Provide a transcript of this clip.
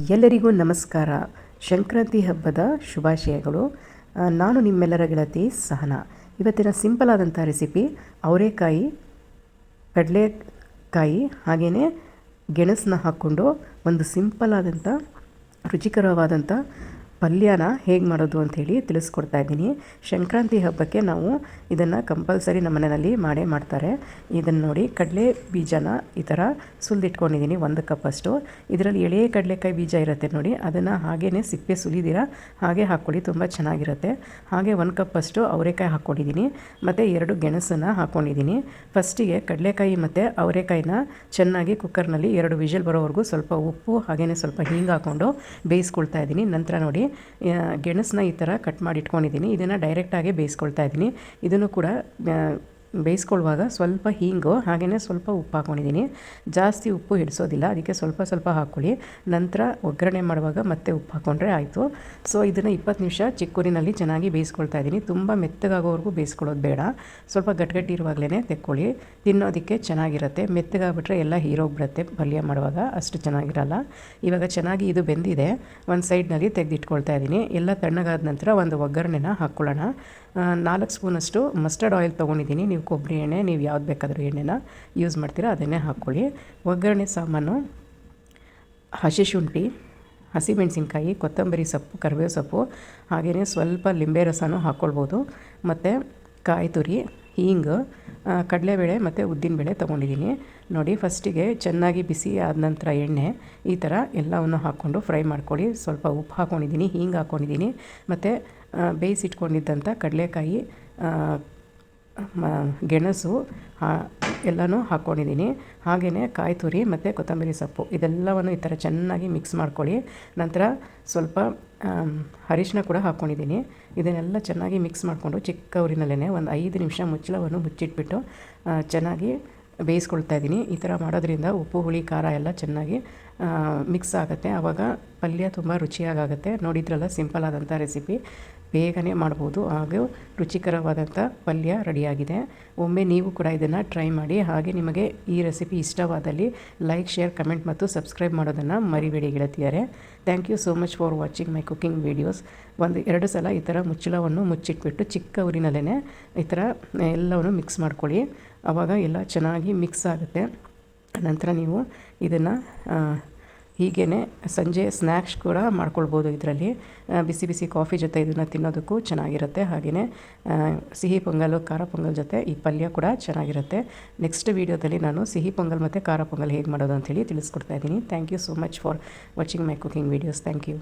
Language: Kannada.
ಎಲ್ಲರಿಗೂ ನಮಸ್ಕಾರ. ಸಂಕ್ರಾಂತಿ ಹಬ್ಬದ ಶುಭಾಶಯಗಳು. ನಾನು ನಿಮ್ಮೆಲ್ಲರ ಗೆಳತಿ ಸಹನಾ. ಇವತ್ತಿನ ಸಿಂಪಲ್ ಆದಂಥ ರೆಸಿಪಿ ಅವರೆಕಾಯಿ, ಕಡಲೆಕಾಯಿ ಹಾಗೆಯೇ ಗೆಣಸನ್ನ ಹಾಕ್ಕೊಂಡು ಒಂದು ಸಿಂಪಲ್ ಆದಂಥ ರುಚಿಕರವಾದಂಥ ಪಲ್ಯನ ಹೇಗೆ ಮಾಡೋದು ಅಂಥೇಳಿ ತಿಳಿಸ್ಕೊಡ್ತಾ ಇದ್ದೀನಿ. ಸಂಕ್ರಾಂತಿ ಹಬ್ಬಕ್ಕೆ ನಾವು ಇದನ್ನು ಕಂಪಲ್ಸರಿ ನಮ್ಮ ಮನೆಯಲ್ಲಿ ಮಾಡೇ ಮಾಡ್ತಾರೆ. ಇದನ್ನು ನೋಡಿ, ಕಡಲೆ ಬೀಜನ ಈ ಥರ ಸುಲಿದಿಟ್ಕೊಂಡಿದ್ದೀನಿ 1 ಕಪ್ಪಷ್ಟು. ಇದರಲ್ಲಿ ಎಳೆ ಕಡಲೆಕಾಯಿ ಬೀಜ ಇರುತ್ತೆ ನೋಡಿ, ಅದನ್ನು ಹಾಗೇ ಸಿಪ್ಪೆ ಸುಲಿದಿರ ಹಾಗೆ ಹಾಕ್ಕೊಳ್ಳಿ, ತುಂಬ ಚೆನ್ನಾಗಿರುತ್ತೆ. ಹಾಗೆ 1 ಕಪ್ಪಷ್ಟು ಅವರೆಕಾಯಿ ಹಾಕ್ಕೊಂಡಿದ್ದೀನಿ ಮತ್ತು 2 ಗೆಣಸನ್ನು ಹಾಕ್ಕೊಂಡಿದ್ದೀನಿ. ಫಸ್ಟಿಗೆ ಕಡಲೆಕಾಯಿ ಮತ್ತು ಅವರೆಕಾಯಿನ ಚೆನ್ನಾಗಿ ಕುಕ್ಕರ್ನಲ್ಲಿ 2 ವಿಷಲ್ ಬರೋವರೆಗೂ ಸ್ವಲ್ಪ ಉಪ್ಪು ಹಾಗೆಯೇ ಸ್ವಲ್ಪ ಹಿಂಗೆ ಹಾಕ್ಕೊಂಡು ಬೇಯಿಸ್ಕೊಳ್ತಾ ಇದ್ದೀನಿ. ನಂತರ ನೋಡಿ, ಗೆಣಸನ್ನ ಈ ಥರ ಕಟ್ ಮಾಡಿ ಇಟ್ಕೊಂಡಿದ್ದೀನಿ. ಇದನ್ನು ಡೈರೆಕ್ಟಾಗಿ ಬೇಯಿಸ್ಕೊಳ್ತಾ ಇದ್ದೀನಿ. ಇದನ್ನು ಕೂಡ ಬೇಯಿಸ್ಕೊಳ್ಳುವಾಗ ಸ್ವಲ್ಪ ಹಿಂಗು ಹಾಗೆಯೇ ಸ್ವಲ್ಪ ಉಪ್ಪು ಹಾಕ್ಕೊಂಡಿದ್ದೀನಿ. ಜಾಸ್ತಿ ಉಪ್ಪು ಹಿಡಿಸೋದಿಲ್ಲ, ಅದಕ್ಕೆ ಸ್ವಲ್ಪ ಸ್ವಲ್ಪ ಹಾಕ್ಕೊಳ್ಳಿ. ನಂತರ ಒಗ್ಗರಣೆ ಮಾಡುವಾಗ ಮತ್ತೆ ಉಪ್ಪು ಹಾಕ್ಕೊಂಡ್ರೆ ಆಯಿತು. ಸೊ ಇದನ್ನು 20 ನಿಮಿಷ ಚಿಕ್ಕೂರಿನಲ್ಲಿ ಚೆನ್ನಾಗಿ ಬೇಯಿಸ್ಕೊಳ್ತಾ ಇದ್ದೀನಿ. ತುಂಬ ಮೆತ್ತಗಾಗೋವರೆಗೂ ಬೇಯಿಸ್ಕೊಳ್ಳೋದು ಬೇಡ, ಸ್ವಲ್ಪ ಗಟ್ಟಿ ಇರುವಾಗಲೇ ತೆಕ್ಕೊಳ್ಳಿ. ತಿನ್ನೋದಕ್ಕೆ ಚೆನ್ನಾಗಿರುತ್ತೆ. ಮೆತ್ತಗಾಗ್ಬಿಟ್ರೆ ಎಲ್ಲ ಹೀರೋಗ್ಬಿಡುತ್ತೆ ಪಲ್ಯ ಮಾಡುವಾಗ, ಅಷ್ಟು ಚೆನ್ನಾಗಿರಲ್ಲ. ಇವಾಗ ಚೆನ್ನಾಗಿ ಇದು ಬೆಂದಿದೆ, ಒಂದು ಸೈಡ್ನಲ್ಲಿ ತೆಗೆದಿಟ್ಕೊಳ್ತಾ ಇದ್ದೀನಿ. ಎಲ್ಲ ತಣ್ಣಗಾದ ನಂತರ ಒಂದು ಒಗ್ಗರಣೆನ ಹಾಕ್ಕೊಳ್ಳೋಣ. 4 ಸ್ಪೂನಷ್ಟು ಮಸ್ಟರ್ಡ್ ಆಯಿಲ್ ತೊಗೊಂಡಿದ್ದೀನಿ. ನೀವು ಕೊಬ್ಬರಿ ಎಣ್ಣೆ, ನೀವು ಯಾವ್ದು ಬೇಕಾದರೂ ಎಣ್ಣೆನ ಯೂಸ್ ಮಾಡ್ತೀರಾ ಅದನ್ನೇ ಹಾಕ್ಕೊಳ್ಳಿ. ಒಗ್ಗರಣೆ ಸಾಮಾನು ಹಸಿ ಶುಂಠಿ, ಹಸಿಮೆಣಸಿನ್ಕಾಯಿ, ಕೊತ್ತಂಬರಿ ಸೊಪ್ಪು, ಕರಿಬೇವು ಸೊಪ್ಪು, ಹಾಗೆಯೇ ಸ್ವಲ್ಪ ಲಿಂಬೆ ರಸನೂ ಹಾಕ್ಕೊಳ್ಬೋದು. ಮತ್ತು ಕಾಯಿ ತುರಿ, ಹೀಂಗು, ಕಡಲೆಬೇಳೆ ಮತ್ತು ಉದ್ದಿನಬೇಳೆ ತೊಗೊಂಡಿದ್ದೀನಿ. ನೋಡಿ, ಫಸ್ಟಿಗೆ ಚೆನ್ನಾಗಿ ಬಿಸಿ ಆದ ನಂತರ ಎಣ್ಣೆ ಈ ಥರ ಎಲ್ಲವನ್ನು ಹಾಕ್ಕೊಂಡು ಫ್ರೈ ಮಾಡ್ಕೊಳ್ಳಿ. ಸ್ವಲ್ಪ ಉಪ್ಪು ಹಾಕ್ಕೊಂಡಿದ್ದೀನಿ, ಹೀಂಗೆ ಹಾಕ್ಕೊಂಡಿದ್ದೀನಿ ಮತ್ತು ಬೇಯಿಸಿಟ್ಕೊಂಡಿದ್ದಂಥ ಕಡಲೆಕಾಯಿ, ಗೆಣಸು ಎಲ್ಲನೂ ಹಾಕ್ಕೊಂಡಿದ್ದೀನಿ. ಹಾಗೆಯೇ ಕಾಯಿ ತುರಿ ಮತ್ತು ಕೊತ್ತಂಬರಿ ಸೊಪ್ಪು ಇದೆಲ್ಲವನ್ನು ಈ ಥರ ಚೆನ್ನಾಗಿ ಮಿಕ್ಸ್ ಮಾಡ್ಕೊಳ್ಳಿ. ನಂತರ ಸ್ವಲ್ಪ ಅರಿಶಿನ ಕೂಡ ಹಾಕ್ಕೊಂಡಿದ್ದೀನಿ. ಇದನ್ನೆಲ್ಲ ಚೆನ್ನಾಗಿ ಮಿಕ್ಸ್ ಮಾಡಿಕೊಂಡು ಚಿಕ್ಕ ಉರಿನಲ್ಲೇ ಒಂದು 5 ನಿಮಿಷ ಮುಚ್ಚಳವನ್ನು ಮುಚ್ಚಿಟ್ಬಿಟ್ಟು ಚೆನ್ನಾಗಿ ಬೇಯಿಸ್ಕೊಳ್ತಾ ಇದ್ದೀನಿ. ಈ ಥರ ಮಾಡೋದ್ರಿಂದ ಉಪ್ಪು, ಹುಳಿ, ಖಾರ ಎಲ್ಲ ಚೆನ್ನಾಗಿ ಮಿಕ್ಸ್ ಆಗುತ್ತೆ. ಆವಾಗ ಪಲ್ಯ ತುಂಬ ರುಚಿಯಾಗುತ್ತೆ. ನೋಡಿದ್ರಲ್ಲ, ಸಿಂಪಲ್ ಆದಂಥ ರೆಸಿಪಿ, ಬೇಗನೆ ಮಾಡ್ಬೋದು, ಹಾಗೂ ರುಚಿಕರವಾದಂಥ ಪಲ್ಯ ರೆಡಿಯಾಗಿದೆ. ಒಮ್ಮೆ ನೀವು ಕೂಡ ಇದನ್ನು ಟ್ರೈ ಮಾಡಿ. ಹಾಗೆ ನಿಮಗೆ ಈ ರೆಸಿಪಿ ಇಷ್ಟವಾದಲ್ಲಿ ಲೈಕ್, ಶೇರ್, ಕಮೆಂಟ್ ಮತ್ತು ಸಬ್ಸ್ಕ್ರೈಬ್ ಮಾಡೋದನ್ನು ಮರಿಬೇಡಿ ಗೆಳತಿಯರೇ. Thank you so much for watching my cooking videos. 1-2 ಸಲ ಈ ಥರ ಮುಚ್ಚಳವನ್ನು ಮುಚ್ಚಿಟ್ಬಿಟ್ಟು ಚಿಕ್ಕ ಉರಿನಲ್ಲೇ ಈ ಥರ ಎಲ್ಲವನ್ನು ಮಿಕ್ಸ್ ಮಾಡ್ಕೊಳ್ಳಿ. ಆವಾಗ ಎಲ್ಲ ಚೆನ್ನಾಗಿ ಮಿಕ್ಸ್ ಆಗುತ್ತೆ. ನಂತರ ನೀವು ಇದನ್ನು ಹೀಗೇ ಸಂಜೆ ಸ್ನ್ಯಾಕ್ಸ್ ಕೂಡ ಮಾಡ್ಕೊಳ್ಬೋದು. ಇದರಲ್ಲಿ ಬಿಸಿ ಬಿಸಿ ಕಾಫಿ ಜೊತೆ ಇದನ್ನು ತಿನ್ನೋದಕ್ಕೂ ಚೆನ್ನಾಗಿರುತ್ತೆ. ಹಾಗೆಯೇ ಸಿಹಿ ಪೊಂಗಲು, ಖಾರ ಪೊಂಗಲ್ ಜೊತೆ ಈ ಪಲ್ಯ ಕೂಡ ಚೆನ್ನಾಗಿರುತ್ತೆ. ನೆಕ್ಸ್ಟ್ ವೀಡಿಯೋದಲ್ಲಿ ನಾನು ಸಿಹಿ ಪೊಂಗಲ್ ಮತ್ತು ಖಾರ ಪೊಂಗಲ್ ಹೇಗೆ ಮಾಡೋದು ಅಂಥೇಳಿ ತಿಳಿಸ್ಕೊಡ್ತಾ ಇದ್ದೀನಿ. Thank you so much for watching my cooking videos. Thank you.